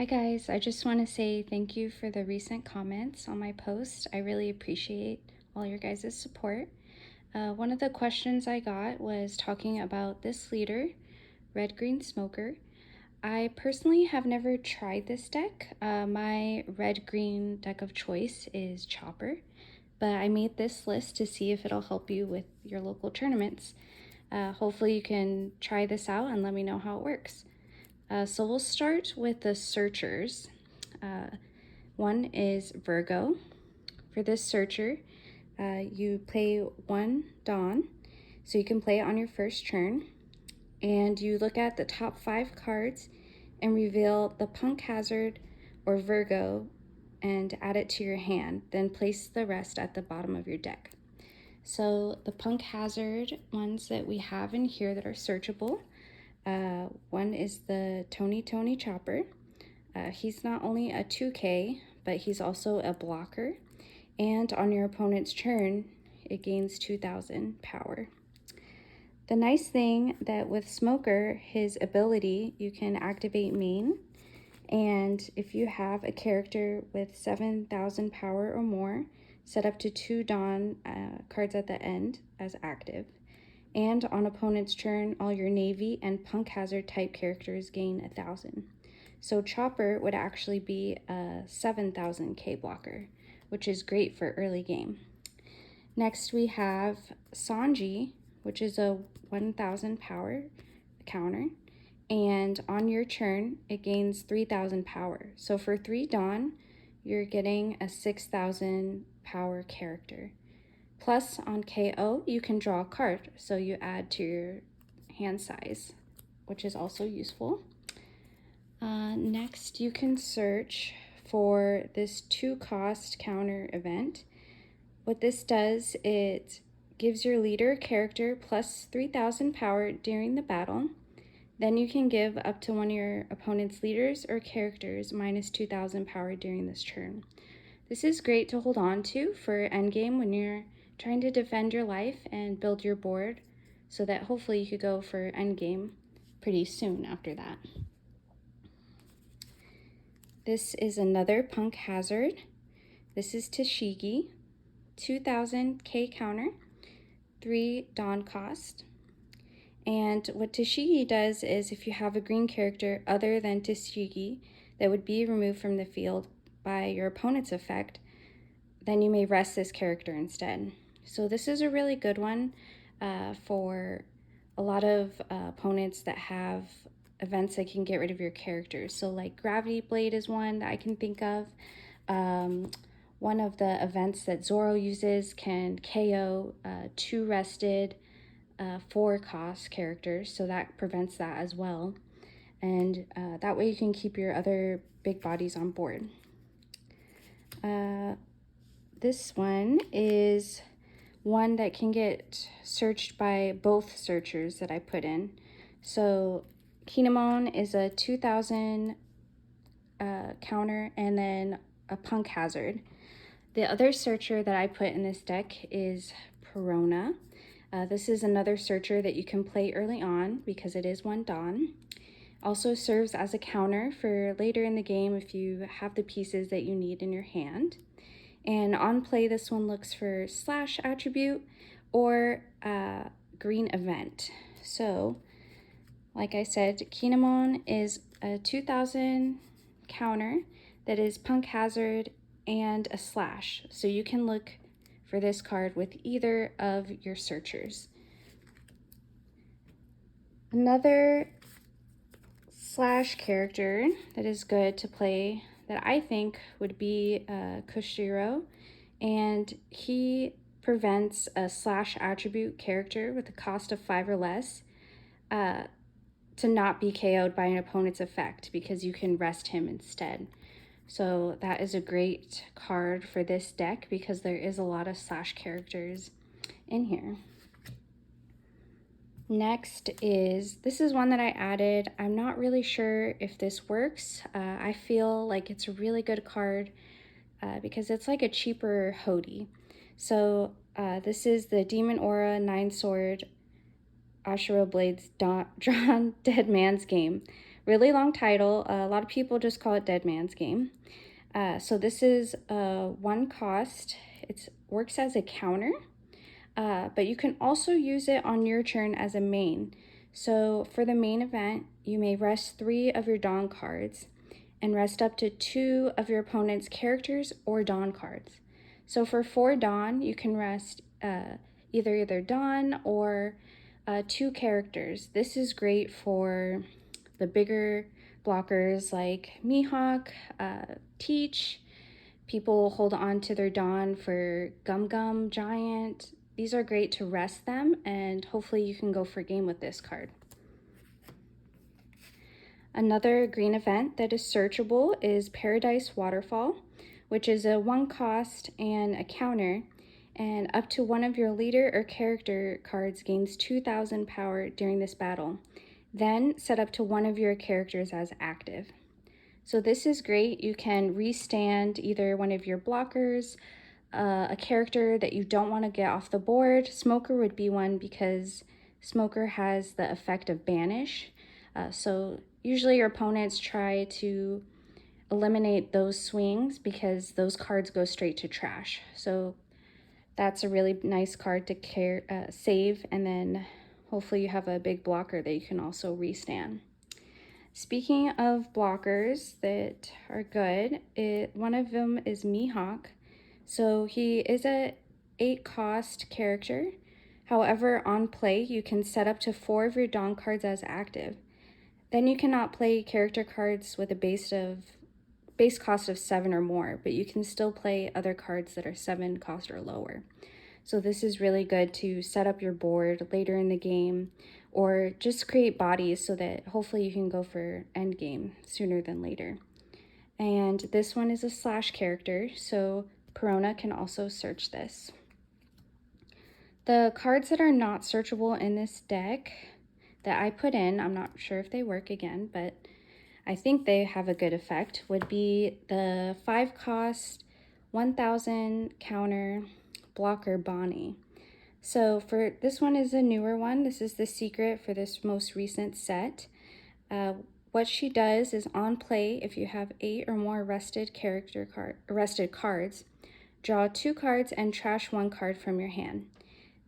Hi guys, I just want to say thank you for the recent comments on my post. I really appreciate all your guys' support. One of the questions I got was talking about this leader, Red Green Smoker. I personally have never tried this deck. My red green deck of choice is Chopper, but I made this list to see if it'll help you with your local tournaments. Hopefully you can try this out and let me know how it works. So we'll start with the searchers. One is Virgo. For this searcher, you play one Dawn, so you can play it on your first turn, and you look at the top 5 cards and reveal the Punk Hazard or Virgo and add it to your hand, then place the rest at the bottom of your deck. So the Punk Hazard ones that we have in here that are searchable, one is the Tony Chopper. He's not only a 2K, but he's also a blocker, and on your opponent's turn, it gains 2,000 power. The nice thing that with Smoker, his ability, you can activate main, and if you have a character with 7,000 power or more, set up to 2 Dawn cards at the end as active. And on opponent's turn, all your Navy and Punk Hazard type characters gain 1,000. So Chopper would actually be a 7,000 K blocker, which is great for early game. Next we have Sanji, which is a 1,000 power counter, and on your turn it gains 3,000 power. So for 3 Dawn, you're getting a 6,000 power character. Plus on KO, you can draw a card, so you add to your hand size, which is also useful. Next, you can search for this 2-cost counter event. What this does, it gives your leader character plus 3,000 power during the battle. Then you can give up to one of your opponent's leaders or characters minus 2,000 power during this turn. This is great to hold on to for endgame when you're trying to defend your life and build your board, so that hopefully you could go for endgame pretty soon after that. This is another Punk Hazard. This is Tashigi, 2,000 K counter, 3 Dawn cost. And what Tashigi does is if you have a green character other than Tashigi that would be removed from the field by your opponent's effect, then you may rest this character instead. So this is a really good one for a lot of opponents that have events that can get rid of your characters. So like Gravity Blade is one that I can think of. One of the events that Zoro uses can KO 2 rested 4-cost characters, so that prevents that as well. And that way you can keep your other big bodies on board. This one is one that can get searched by both searchers that I put in. So Kinemon is a 2,000 counter and then a Punk Hazard. The other searcher that I put in this deck is Perona. This is another searcher that you can play early on because it is 1 Dawn. Also serves as a counter for later in the game if you have the pieces that you need in your hand. And on play, this one looks for slash attribute or green event. So, like I said, Kinemon is a 2,000 counter that is Punk Hazard and a slash. So you can look for this card with either of your searchers. Another slash character that is good to play that I think would be Koshiro, and he prevents a slash attribute character with a cost of 5 or less to not be KO'd by an opponent's effect because you can rest him instead. So that is a great card for this deck because there is a lot of slash characters in here. Next this is one that I added. I'm not really sure if this works. I feel like it's a really good card because it's like a cheaper Hody. So this is the Demon Aura 9-sword Ashura Blades Drawn Dead Man's Game. really long title. A lot of people just call it Dead Man's Game. So this is 1 cost. It works as a counter, but you can also use it on your turn as a main. So for the main event, you may rest 3 of your Dawn cards and rest up to 2 of your opponent's characters or Dawn cards. So for 4 Dawn, you can rest either Dawn or 2 characters. This is great for the bigger blockers like Mihawk, Teach. People hold on to their Dawn for Gum Gum, Giant. These are great to rest them, and hopefully you can go for game with this card. Another green event that is searchable is Paradise Waterfall, which is a 1 cost and a counter, and up to 1 of your leader or character cards gains 2,000 power during this battle. Then set up to 1 of your characters as active. So this is great. You can restand either 1 of your blockers, a character that you don't want to get off the board. Smoker would be one because Smoker has the effect of banish. So usually your opponents try to eliminate those swings because those cards go straight to trash. So that's a really nice card to save, and then hopefully you have a big blocker that you can also restand. Speaking of blockers that are good, one of them is Mihawk. So he is a 8 cost character. However, on play, you can set up to 4 of your Dawn cards as active. Then you cannot play character cards with a base cost of 7 or more, but you can still play other cards that are 7 cost or lower. So this is really good to set up your board later in the game, or just create bodies so that hopefully you can go for end game sooner than later. And this one is a slash character, so Perona can also search this. The cards that are not searchable in this deck that I put in, I'm not sure if they work again, but I think they have a good effect, would be the 5 cost, 1,000 counter blocker Bonnie. So for this one is a newer one. This is the secret for this most recent set. What she does is on play, if you have 8 or more arrested cards, draw 2 cards and trash 1 card from your hand.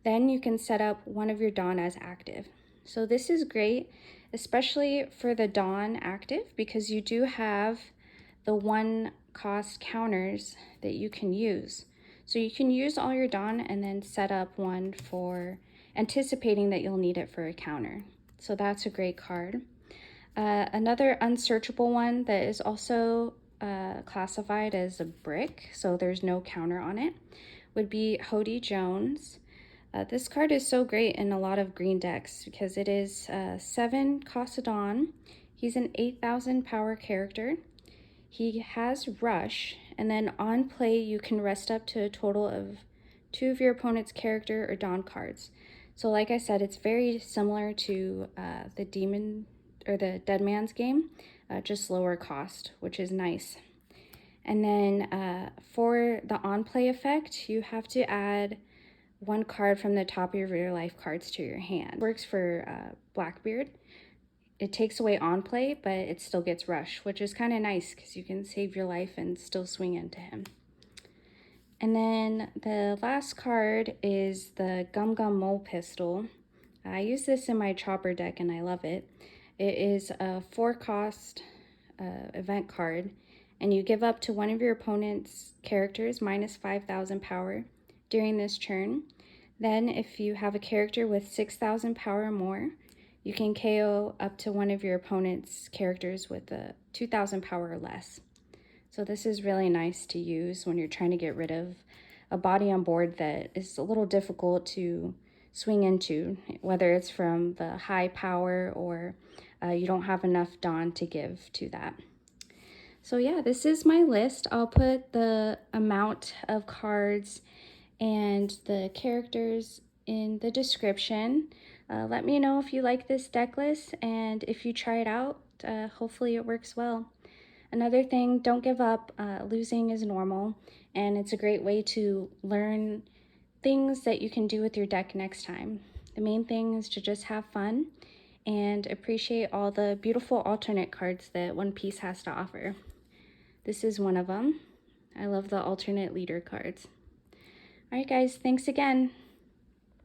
Then you can set up 1 of your Dawn as active. So this is great, especially for the Dawn active, because you do have the 1 cost counters that you can use. So you can use all your Dawn and then set up 1 for anticipating that you'll need it for a counter. So that's a great card. Another unsearchable one that is also classified as a brick, so there's no counter on it, would be Hody Jones. This card is so great in a lot of green decks because it is 7 cost of Dawn. He's an 8,000 power character. He has Rush, and then on play you can rest up to a total of 2 of your opponent's character or Dawn cards. So like I said, it's very similar to the Demon or the Dead Man's Game, just lower cost, which is nice. And then for the on play effect, you have to add 1 card from the top of your life cards to your hand. It works for Blackbeard. It takes away on play, but it still gets Rush, which is kind of nice because you can save your life and still swing into him. And then the last card is the Gum Gum Mole Pistol. I use this in my Chopper deck and I love it. It is a 4 cost event card, and you give up to 1 of your opponent's characters minus 5,000 power during this turn. Then if you have a character with 6,000 power or more, you can KO up to 1 of your opponent's characters with 2,000 power or less. So this is really nice to use when you're trying to get rid of a body on board that is a little difficult to swing into, whether it's from the high power or you don't have enough Dawn to give to that. So yeah, this is my list. I'll put the amount of cards and the characters in the description. Let me know if you like this deck list, and if you try it out, hopefully it works well. Another thing, don't give up. Losing is normal, and it's a great way to learn things that you can do with your deck next time. The main thing is to just have fun and appreciate all the beautiful alternate cards that One Piece has to offer. This is one of them. I love the alternate leader cards. All right, guys, thanks again.